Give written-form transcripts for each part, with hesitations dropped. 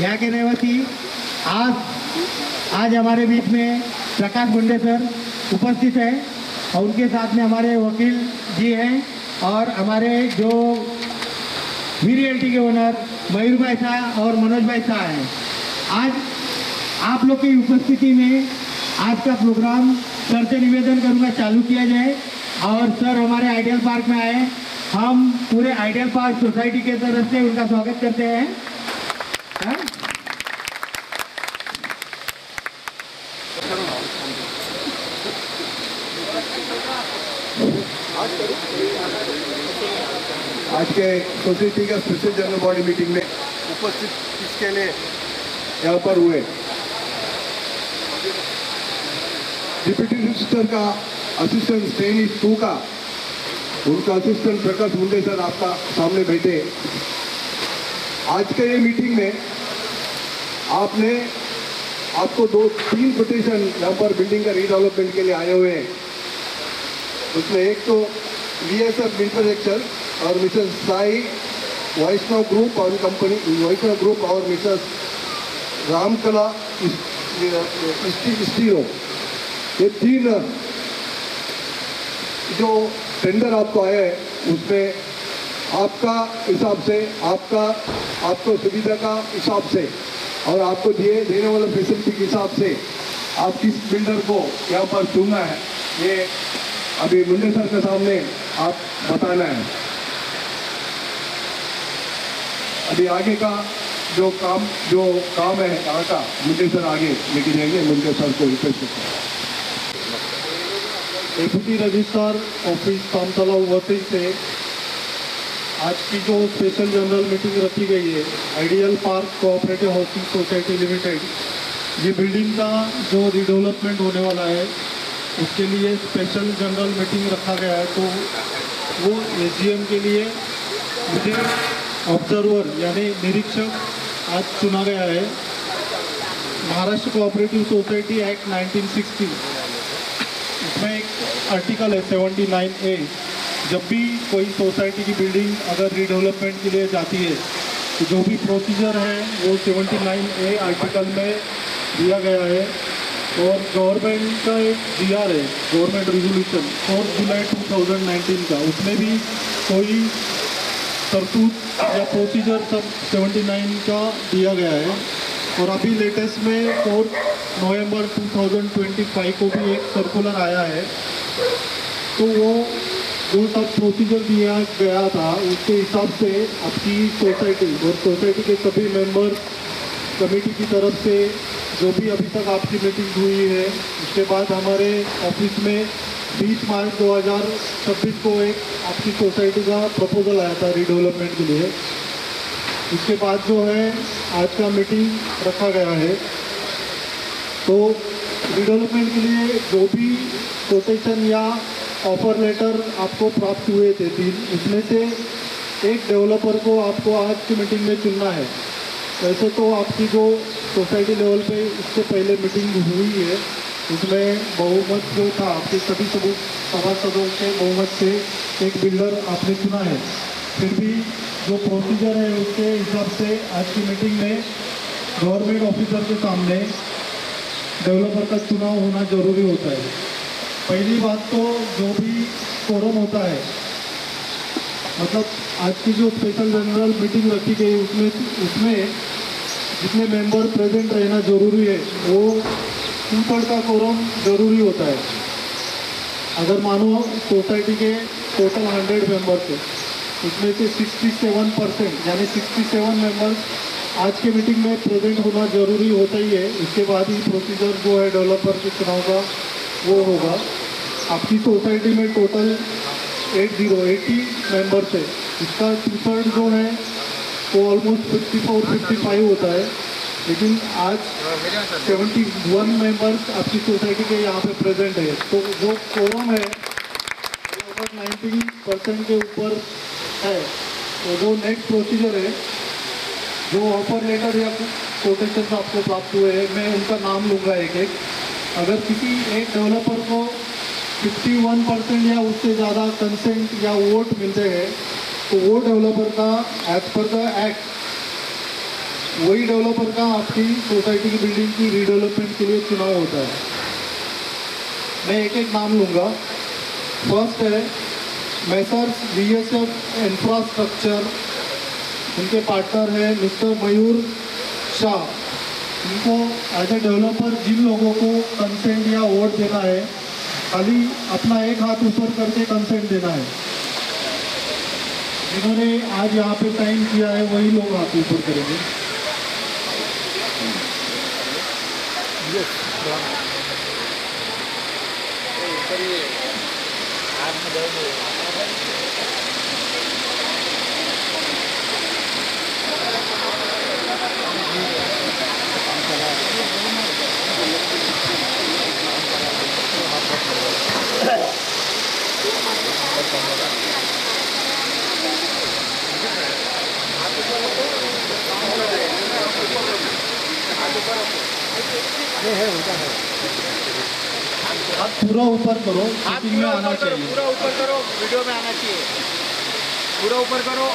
यहाँ के रहवासी आज हमारे बीच में प्रकाश गुंडे सर उपस्थित है और उनके साथ में हमारे वकील जी हैं और हमारे जो वी रियल्टी के ओनर मयूर भाई शाह और मनोज भाई शाह हैं। आज आप लोग की उपस्थिति में आज का प्रोग्राम सर से निवेदन करूँगा चालू किया जाए और सर हमारे आइडियल पार्क में आए। हम पूरे आइडियल पार्क सोसाइटी के तरफ से उनका स्वागत करते हैं। आज के सोसाइटी का स्पेशल जनरल बॉडी मीटिंग में उपस्थित किसके लिए यहाँ पर हुए, डिप्टी रजिस्ट्रार का असिस्टेंट श्रेणी 2 का उनका असिस्टेंट प्रकाश मुंडे सर आपका सामने बैठे। आज के ये मीटिंग में आपको 2-3 पिटीशन यहाँ पर बिल्डिंग का रीडेवलपमेंट के लिए आए हुए हैं। उसमें एक तो VSF इंफ्रास्ट्रक्चर और मिसेस साई वैष्णव ग्रुप और कंपनी वैष्णव ग्रुप और मिसेस रामकला स्टीलो, ये 3 जो टेंडर आपको आया है उसमें आपका हिसाब से आपको सुविधा का हिसाब से और आपको देने वाला फैसिलिटी के हिसाब से आप किस बिल्डर को यहाँ पर चुनना है, ये अभी मुंडे सर के सामने आप बताना है। अभी आगे का जो काम है यहाँ का मुंडे सर आगे लेके जाएंगे। मुंडे सर को रिक्वेस्ट करते हैं। डेप्यूटी रजिस्ट्रार ऑफिस कामतला वती से आज की जो स्पेशल जनरल मीटिंग रखी गई है ideal park cooperative housing society limited, ये बिल्डिंग का जो रीडेवलपमेंट होने वाला है उसके लिए स्पेशल जनरल मीटिंग रखा गया है। तो वो AGM के लिए मुझे ऑब्जर्वर यानी निरीक्षक आज चुना गया है। महाराष्ट्र कोऑपरेटिव सोसाइटी एक्ट 1960 इसमें एक आर्टिकल है 79A, जब भी कोई सोसाइटी की बिल्डिंग अगर रीडेवलपमेंट के लिए जाती है तो जो भी प्रोसीजर है वो 79A आर्टिकल में दिया गया है। और गवर्नमेंट का एक GR है, गवर्नमेंट रेजोल्यूशन 4 जुलाई 2019 का, उसमें भी कोई तरतूत या प्रोसीजर सब 79 का दिया गया है। और अभी लेटेस्ट में 4 नवंबर 2025 को भी एक सर्कुलर आया है। तो वो जो सब प्रोसीजर दिया गया था उसके हिसाब से आपकी सोसाइटी और सोसाइटी के सभी मेंबर कमेटी की तरफ से जो भी अभी तक आपकी मीटिंग हुई है, उसके बाद हमारे ऑफिस में 20 मार्च 2026 को एक आपकी सोसाइटी का प्रपोजल आया था रीडेवलपमेंट के लिए। उसके बाद जो है आज का मीटिंग रखा गया है। तो रीडेवलपमेंट के लिए जो भी कोटेशन या ऑफर लेटर आपको प्राप्त हुए थे 3, उसमें से एक डेवलपर को आपको आज की मीटिंग में चुनना है। वैसे तो आपकी जो सोसाइटी लेवल पे इससे पहले मीटिंग हुई है उसमें बहुमत जो था आपके सभी सभासदों के बहुमत से एक बिल्डर आपने चुना है। फिर भी जो प्रोसीजर है उसके हिसाब से आज की मीटिंग में गवर्नमेंट ऑफिसर के सामने डेवलपर का चुनाव होना जरूरी होता है। पहली बात तो जो भी फोरम होता है, मतलब आज की जो स्पेशल जनरल मीटिंग रखी गई उसमें जितने मेंबर प्रेजेंट रहना जरूरी है वो 2/3 का कोरम जरूरी होता है। अगर मानो सोसाइटी के टोटल 100 मेंबर्स है, उसमें से 67% यानी 67 मेंबर्स आज के मीटिंग में प्रेजेंट होना जरूरी होता ही है। उसके बाद ही प्रोसीजर जो है डेवलपर के चुनाव का वो होगा। आपकी सोसाइटी में टोटल 80 मेंबर्स है, इसका 2/3 जो है वो ऑलमोस्ट 54-55 होता है। लेकिन आज 71 मेंबर्स आपकी सोसाइटी के यहाँ पे प्रेजेंट है, तो जो कोरम है वो 90% के ऊपर है। तो जो नेक्स्ट प्रोसीजर है, जो ऑफर लेटर या कोटेशन आपको प्राप्त हुए हैं, मैं उनका नाम लूँगा एक एक। अगर किसी एक डेवलपर को 51% या उससे ज़्यादा कंसेंट या वोट मिलते हैं तो वो डेवलपर का एज पर द एक्ट वही डेवलपर का आपकी सोसाइटी की बिल्डिंग की रीडेवलपमेंट के लिए चुनाव होता है। मैं एक एक नाम लूँगा। फर्स्ट है मैसर्स VSF इंफ्रास्ट्रक्चर, उनके पार्टनर है मिस्टर मयूर शाह। इनको एज ए डेवलपर जिन लोगों को कंसेंट या वोट देना है, खाली अपना एक हाथ ऊपर करके कंसेंट देना है। जिन्होंने आज यहाँ पे साइन किया है वही लोग हाथ ऊपर करेंगे। हाथ पूरा ऊपर करो, शूटिंग में आना चाहिए। पूरा ऊपर करो, वीडियो में आना चाहिए। पूरा ऊपर करो।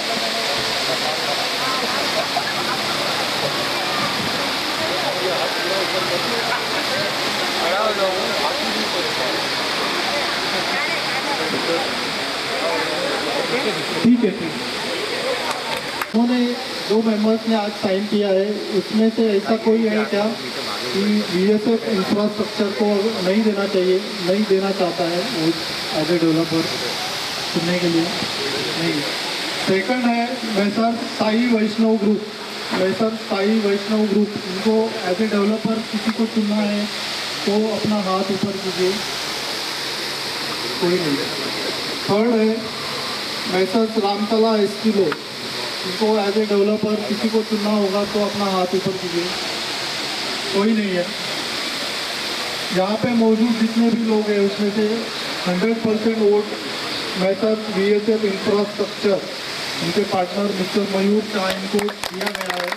ठीक है, ठीक। उन्होंने दो मेंबर्स ने आज साइन किया है, उसमें से ऐसा कोई है क्या कि VSF इंफ्रास्ट्रक्चर को नहीं देना चाहिए, नहीं देना चाहता है वो एज ए डेवलपर सुनने के लिए? नहीं। सेकंड है मैसर साई वैष्णव ग्रुप। मैसर साई वैष्णव ग्रुप, इनको एज ए डेवलपर किसी को चुनना है तो अपना हाथ ऊपर कीजिए। कोई नहीं। थर्ड है मैसर्स रामतला एस्किलो, इनको एज ए डेवलपर किसी को चुनना होगा तो अपना हाथ ऊपर कीजिए। कोई नहीं है। यहाँ पे मौजूद जितने भी लोग हैं उसमें से 100% वोट मैसर्स VSF इंफ्रास्ट्रक्चर, उनके पार्टनर मिस्टर मयूर शाह, इनको दिया गया है।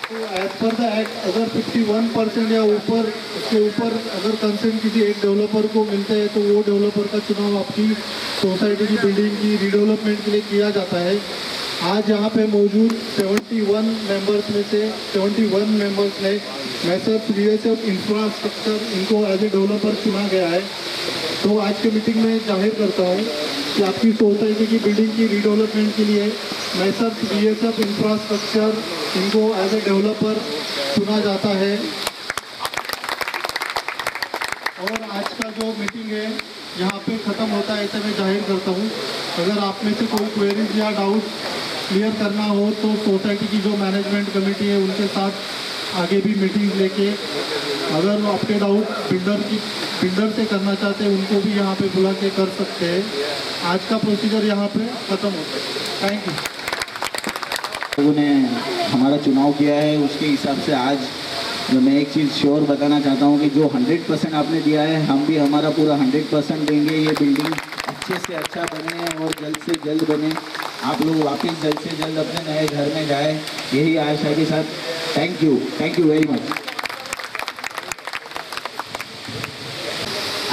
तो एज पर द एक्ट अगर 51% या ऊपर, उसके ऊपर अगर कंसेंट किसी एक डेवलपर को मिलते हैं तो वो डेवलपर का चुनाव आपकी सोसाइटी की बिल्डिंग की रीडेवलपमेंट के लिए किया जाता है। आज यहाँ पे मौजूद 71 मेंबर्स में से 71 मेंबर्स ने मैसर्स VSF इंफ्रास्ट्रक्चर, इनको एज ए डेवलपर चुना गया है। तो आज के मीटिंग में जाहिर करता हूँ कि आपकी सोसाइटी की बिल्डिंग की रीडेवलपमेंट के लिए मैसर्स VSF इंफ्रास्ट्रक्चर, इनको एज ए डेवलपर चुना जाता है। और आज का जो मीटिंग है यहाँ पे ख़त्म होता है, ऐसे मैं जाहिर करता हूँ। अगर आप में से कोई क्वेरीज या डाउट क्लियर करना हो तो सोसाइटी की जो मैनेजमेंट कमेटी है उनके साथ आगे भी मीटिंग लेके, अगर वो आपके डाउट बिल्डर से करना चाहते हैं उनको भी यहाँ पे बुला के कर सकते हैं। आज का प्रोसीजर यहाँ पे ख़त्म होता है। Thank you. लोगों ने हमारा चुनाव किया है, उसके हिसाब से आज मैं एक चीज़ श्योर बताना चाहता हूँ कि जो 100% आपने दिया है, हम भी हमारा पूरा 100% देंगे। ये बिल्डिंग अच्छे से अच्छा बने और जल्द से जल्द बने, आप लोग वापस जल्द से जल्द अपने नए घर में जाए, यही आशा के साथ thank you very much.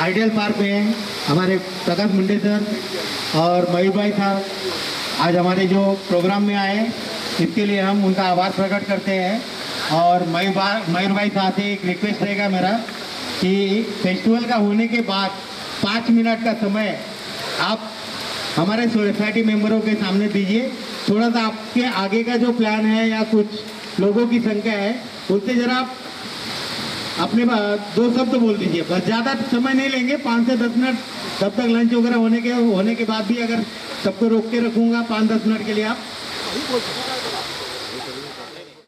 Ideal park में हमारे प्रकाश मुंडे सर और मयूर भाई साहब आज हमारे जो प्रोग्राम में आए, इसके लिए हम उनका आभार प्रकट करते हैं। और मयूर भाई साहब से एक रिक्वेस्ट रहेगा मेरा कि फेस्टिवल का होने के बाद 5 मिनट का समय आप हमारे सोसाइटी मेंबरों के सामने दीजिए। थोड़ा सा आपके आगे का जो प्लान है या कुछ लोगों की संख्या है उससे ज़रा आप अपने 2 शब्द बोल दीजिए, बस ज़्यादा समय नहीं लेंगे, 5 से 10 मिनट। तब तक लंच वगैरह होने के बाद भी अगर सबको रोक के रखूँगा 5-10 मिनट के लिए आप